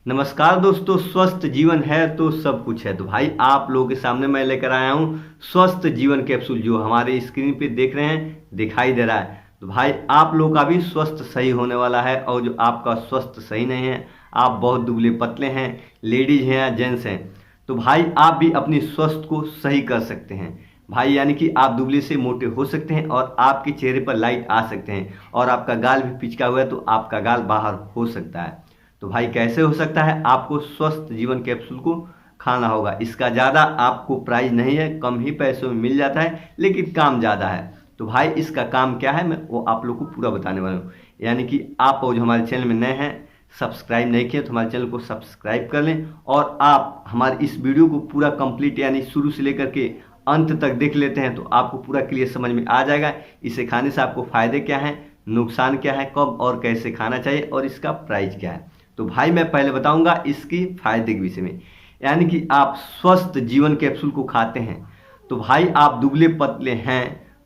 नमस्कार दोस्तों, स्वस्थ जीवन है तो सब कुछ है। तो भाई आप लोगों के सामने मैं लेकर आया हूँ स्वस्थ जीवन कैप्सूल, जो हमारे स्क्रीन पे देख रहे हैं, दिखाई दे रहा है। तो भाई आप लोग का भी स्वस्थ सही होने वाला है। और जो आपका स्वस्थ सही नहीं है, आप बहुत दुबले पतले हैं, लेडीज हैं या जेंट्स हैं, तो भाई आप भी अपनी स्वास्थ्य को सही कर सकते हैं। भाई यानी कि आप दुबले से मोटे हो सकते हैं और आपके चेहरे पर लाइट आ सकते हैं। और आपका गाल भी पिचका हुआ है तो आपका गाल बाहर हो सकता है। तो भाई कैसे हो सकता है? आपको स्वस्थ जीवन कैप्सूल को खाना होगा। इसका ज़्यादा आपको प्राइस नहीं है, कम ही पैसों में मिल जाता है, लेकिन काम ज़्यादा है। तो भाई इसका काम क्या है, मैं वो आप लोग को पूरा बताने वाला हूँ। यानी कि आप जो हमारे चैनल में नए हैं, सब्सक्राइब नहीं किए तो हमारे चैनल को सब्सक्राइब कर लें। और आप हमारे इस वीडियो को पूरा कंप्लीट यानी शुरू से लेकर के अंत तक देख लेते हैं तो आपको पूरा क्लियर समझ में आ जाएगा। इसे खाने से आपको फ़ायदे क्या हैं, नुकसान क्या है, कब और कैसे खाना चाहिए और इसका प्राइस क्या है। तो भाई मैं पहले बताऊंगा इसकी फायदे के विषय में। यानी कि आप स्वस्थ जीवन कैप्सूल को खाते हैं तो भाई आप दुबले पतले हैं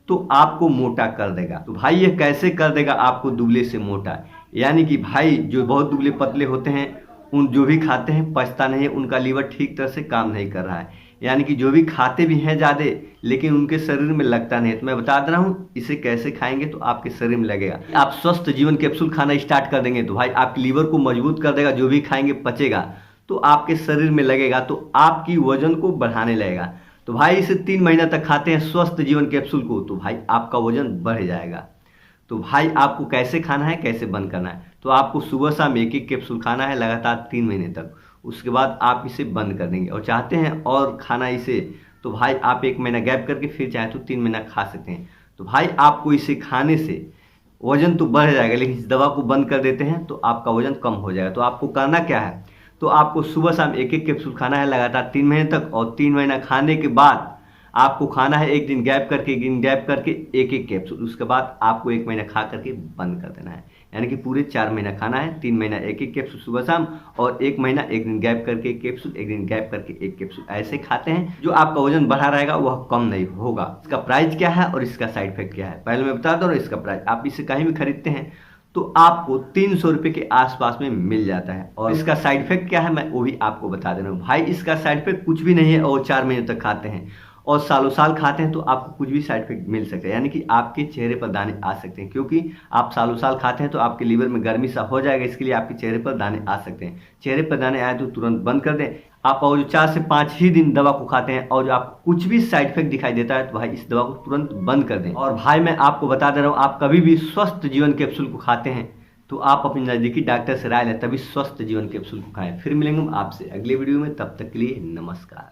तो आपको मोटा कर देगा। तो भाई ये कैसे कर देगा आपको दुबले से मोटा? यानी कि भाई जो बहुत दुबले पतले होते हैं, उन जो भी खाते हैं पचता नहीं है, उनका लीवर ठीक तरह से काम नहीं कर रहा है। यानी कि जो भी खाते भी हैं ज़्यादा, लेकिन उनके शरीर में लगता नहीं है। तो मैं बता दे रहा हूँ इसे कैसे खाएंगे तो आपके शरीर में लगेगा। आप स्वस्थ जीवन कैप्सूल खाना स्टार्ट कर देंगे तो भाई आपके लीवर को मजबूत कर देगा। जो भी खाएंगे पचेगा तो आपके शरीर में लगेगा, तो आपकी वजन को बढ़ाने लगेगा। तो भाई इसे 3 महीना तक खाते हैं स्वस्थ जीवन कैप्सूल को तो भाई आपका वजन बढ़ जाएगा। तो भाई आपको कैसे खाना है, कैसे बंद करना है? तो आपको सुबह शाम एक एक कैप्सूल खाना है लगातार 3 महीने तक। उसके बाद आप इसे बंद कर देंगे। और चाहते हैं और खाना इसे, तो भाई आप 1 महीना गैप करके फिर चाहे तो 3 महीना खा सकते हैं। तो भाई आपको इसे खाने से वजन तो बढ़ जाएगा, लेकिन इस दवा को बंद कर देते हैं तो आपका वजन कम हो जाएगा। तो आपको करना क्या है, तो आपको सुबह शाम एक एक कैप्सूल खाना है लगातार 3 महीने तक। और 3 महीना खाने के बाद आपको खाना है एक दिन गैप करके, एक दिन गैप करके एक एक कैप्सूल। उसके बाद आपको 1 महीना खा करके बंद कर देना है। यानी कि पूरे 4 महीना खाना है, 3 महीना एक एक कैप्सूल सुबह शाम, और 1 महीना एक दिन गैप करके एक कैप्सूल, एक दिन गैप करके एक कैप्सूल। ऐसे खाते हैं जो आपका वजन बढ़ा रहेगा वह कम नहीं होगा। इसका प्राइस क्या है और इसका साइड इफेक्ट क्या है पहले मैं बता दूँ। इसका प्राइस आप इसे कहीं भी खरीदते हैं तो आपको 300 रुपये के आसपास में मिल जाता है। और इसका साइड इफेक्ट क्या है मैं वो भी आपको बता दे रहा हूँ। भाई इसका साइड इफेक्ट कुछ भी नहीं है। और 4 महीने तक खाते हैं और सालों साल खाते हैं तो आपको कुछ भी साइड इफेक्ट मिल सकता है। यानी कि आपके चेहरे पर दाने आ सकते हैं, क्योंकि आप सालों साल खाते हैं तो आपके लीवर में गर्मी सा हो जाएगा। इसके लिए आपके चेहरे पर दाने आ सकते हैं। चेहरे पर दाने आए तो तुरंत बंद कर दें आप। और जो 4 से 5 ही दिन दवा को खाते हैं और जो आपको कुछ भी साइड इफेक्ट दिखाई देता है तो भाई इस दवा को तुरंत बंद कर दें। और भाई मैं आपको बता दे रहा हूँ, आप कभी भी स्वस्थ जीवन कैप्सूल को खाते हैं तो आप अपने नज़दीकी डॉक्टर से राय लें, तभी स्वस्थ जीवन कैप्सूल को खाएं। फिर मिलेंगे हम आपसे अगले वीडियो में, तब तक के लिए नमस्कार।